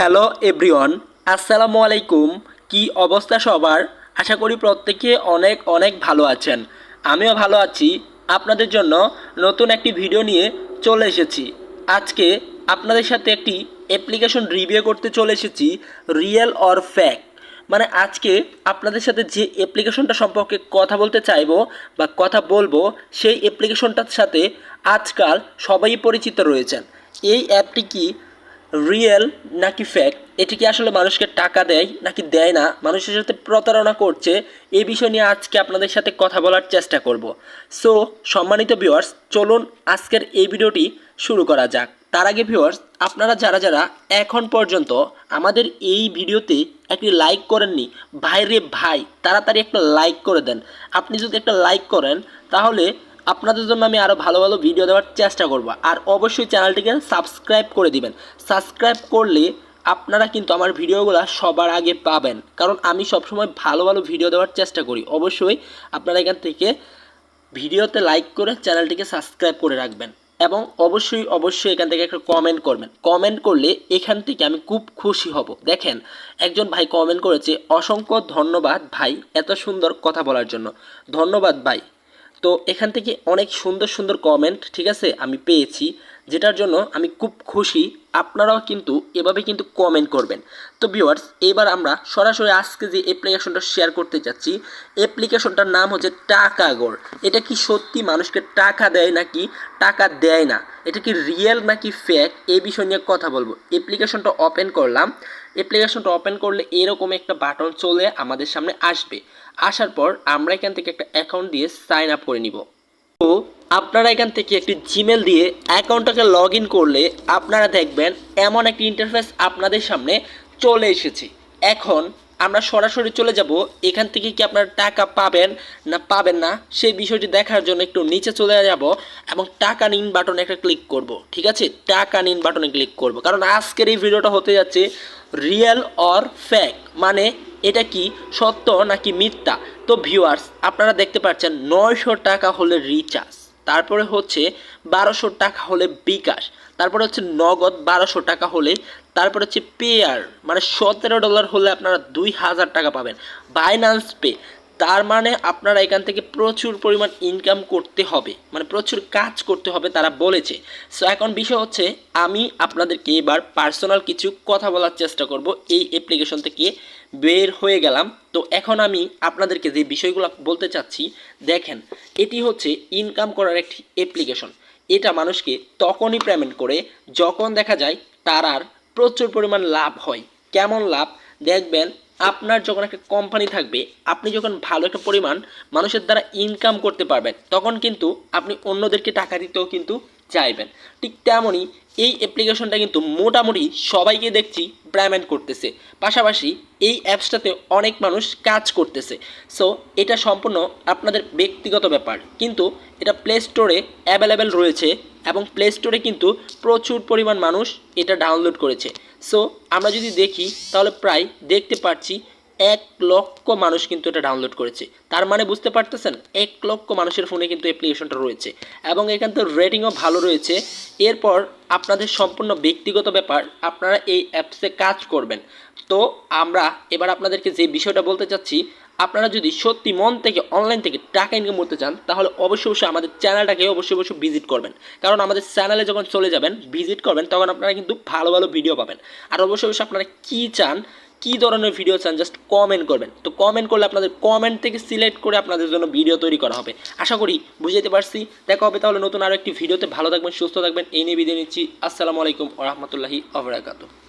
Hello everyone, আসসালামু আলাইকুম। কি অবস্থা সবার? আশা করি প্রত্যেকে অনেক অনেক ভালো আছেন। আমিও ভালো আছি। আপনাদের জন্য নতুন একটি ভিডিও নিয়ে চলে এসেছি। আজকে আপনাদের সাথে একটি অ্যাপ্লিকেশন রিভিউ করতে চলে এসেছি, রিয়েল অর ফ্যাক্ট। মানে আজকে আপনাদের সাথে যে অ্যাপ্লিকেশনটা সম্পর্কে কথা বলতে চাইবো বা কথা বলবো, সেই অ্যাপ্লিকেশনটার সাথে আজকাল সবাই পরিচিত রয়েছেন। এই অ্যাপটি কি রিয়েল নাকি ফেক, এটি কি আসলে মানুষকে টাকা দেয় নাকি দেয় না, মানুষের সাথে প্রতারণা করছে, এই বিষয় নিয়ে আজকে আপনাদের সাথে কথা বলার চেষ্টা করব। সো সম্মানিত ভিউয়ার্স, চলুন আজকের এই ভিডিওটি শুরু করা যাক। তার আগে ভিউয়ার্স, আপনারা যারা যারা এখন পর্যন্ত আমাদের এই ভিডিওতে একটি লাইক করেননি, ভাইরে ভাই তাড়াতাড়ি একটা লাইক করে দেন। আপনি যদি একটা লাইক করেন তাহলে আপনাদের জন্য আমি আরও ভালো ভালো ভিডিও দেওয়ার চেষ্টা করব। আর অবশ্যই চ্যানেলটিকে সাবস্ক্রাইব করে দিবেন। সাবস্ক্রাইব করলে আপনারা কিন্তু আমার ভিডিওগুলো সবার আগে পাবেন, কারণ আমি সবসময় ভালো ভালো ভিডিও দেওয়ার চেষ্টা করি। অবশ্যই আপনারা এখান থেকে ভিডিওতে লাইক করে চ্যানেলটিকে সাবস্ক্রাইব করে রাখবেন এবং অবশ্যই অবশ্যই এখান থেকে একটা কমেন্ট করবেন। কমেন্ট করলে এখান থেকে আমি খুব খুশি হব। দেখেন, একজন ভাই কমেন্ট করেছে, অসংখ্য ধন্যবাদ ভাই এত সুন্দর কথা বলার জন্য। ধন্যবাদ ভাই। তো এখান থেকে অনেক সুন্দর সুন্দর কমেন্ট ঠিক আছে আমি পেয়েছি, যেটার জন্য আমি খুব খুশি। আপনারাও কিন্তু এভাবে কিন্তু কমেন্ট করবেন। তো ভিউয়ার্স, এবার আমরা সরাসরি আজকে যে অ্যাপ্লিকেশনটা শেয়ার করতে যাচ্ছি, অ্যাপ্লিকেশনটার নাম হচ্ছে টাকাগর। এটা কি সত্যি মানুষকে টাকা দেয় নাকি টাকা দেয় না, এটা কি রিয়েল নাকি ফেক, এই বিষয় নিয়ে কথা বলবো। অ্যাপ্লিকেশনটা ওপেন করলাম। অ্যাপ্লিকেশনটা ওপেন করলে এরকম একটা বাটন চলে আমাদের সামনে আসবে। আসার পর আমরা এখান থেকে একটা অ্যাকাউন্ট দিয়ে সাইন আপ করে নিব। তো আপনারা এখান থেকে একটি জিমেল দিয়ে অ্যাকাউন্টটাকে লগ ইন করলে আপনারা দেখবেন এমন একটি ইন্টারফেস আপনাদের সামনে চলে এসেছে। এখন আমরা সরাসরি চলে যাব, এখান থেকে কি আপনারা টাকা পাবেন না পাবেন না সেই বিষয়টি দেখার জন্য একটু নিচে চলে যাব এবং টাকা নিন বাটনে একটা ক্লিক করব। ঠিক আছে, টাকা নিন বাটনে ক্লিক করব, কারণ আজকের এই ভিডিওটা হতে যাচ্ছে রিয়েল অর ফেক, মানে এটা কি সত্য নাকি মিথ্যা। তো ভিউয়ার্স, আপনারা দেখতে পাচ্ছেন 900 টাকা হলে রিচার্জ, তারপরে হচ্ছে 1200 টাকা হলে বিকাশ, তারপরে হচ্ছে নগদ 1200 টাকা হলে, তারপরে হচ্ছে পেয়ার মানে $17 হলে আপনারা 2000 টাকা পাবেন। বাইন্যান্স পে, তার মানে আপনারা এখান থেকে প্রচুর পরিমাণ ইনকাম করতে হবে, মানে প্রচুর কাজ করতে হবে তারা বলেছে। সো এখন বিষয় হচ্ছে আমি আপনাদেরকে এবার পার্সোনাল কিছু কথা বলার চেষ্টা করব। এই অ্যাপ্লিকেশন থেকে বের হয়ে গেলাম। তো এখন আমি আপনাদেরকে যে বিষয়গুলো বলতে চাচ্ছি, দেখেন, এটি হচ্ছে ইনকাম করার একটি অ্যাপ্লিকেশন। এটা মানুষকে তখনই পেমেন্ট করে যখন দেখা যায় তার প্রচুর পরিমাণ লাভ হয়। কেমন লাভ দেখবেন, আপনার যখন একটা কোম্পানি থাকবে, আপনি যখন ভালো একটা পরিমাণ মানুষের দ্বারা ইনকাম করতে পারবেন, তখন কিন্তু আপনি অন্যদেরকে টাকা দিতেও কিন্তু চাইবেন। ঠিক তেমনই এই অ্যাপ্লিকেশনটা কিন্তু মোটামুটি সবাইকে দেখছি পেমেন্ট করতেছে, পাশাপাশি এই অ্যাপসটাতে অনেক মানুষ কাজ করতেছে। সো এটা সম্পূর্ণ আপনাদের ব্যক্তিগত ব্যাপার, কিন্তু এটা প্লে স্টোরে অ্যাভেলেবেল রয়েছে এবং প্লে স্টোরে কিন্তু প্রচুর পরিমাণ মানুষ এটা ডাউনলোড করেছে। সো আমরা যদি দেখি তাহলে প্রায় দেখতে পাচ্ছি 1 লক্ষ মানুষ কিন্তু এটা ডাউনলোড করেছে। তার মানে বুঝতে পারতেছেন 1 লক্ষ মানুষের ফোনে কিন্তু অ্যাপ্লিকেশনটা রয়েছে এবং এখান থেকে রেটিংও ভালো রয়েছে। এরপর আপনাদের সম্পূর্ণ ব্যক্তিগত ব্যাপার, আপনারা এই অ্যাপসে কাজ করবেন। তো আমরা এবার আপনাদেরকে যে বিষয়টা বলতে চাচ্ছি, আপনারা যদি সত্যি মন থেকে অনলাইন থেকে টাকা ইনকাম করতে চান তাহলে অবশ্যই অবশ্যই আমাদের চ্যানেলটাকে অবশ্যই অবশ্যই ভিজিট করবেন, কারণ আমাদের চ্যানেলে যখন চলে যাবেন ভিজিট করবেন তখন আপনারা কিন্তু ভালো ভালো ভিডিও পাবেন। আর অবশ্যই অবশ্যই আপনারা কী চান, কী ধরনের ভিডিও চান, জাস্ট কমেন্ট করবেন। তো কমেন্ট করলে আপনাদের কমেন্ট থেকে সিলেক্ট করে আপনাদের জন্য ভিডিও তৈরি করা হবে। আশা করি বুঝতে পারছি। দেখা হবে তাহলে নতুন আরও একটি ভিডিওতে। ভালো থাকবেন, সুস্থ থাকবেন, এই নিয়ে বিদায় নিচ্ছি। আসসালামু আলাইকুম ওয়া রাহমাতুল্লাহি ওয়া বারাকাতুহু।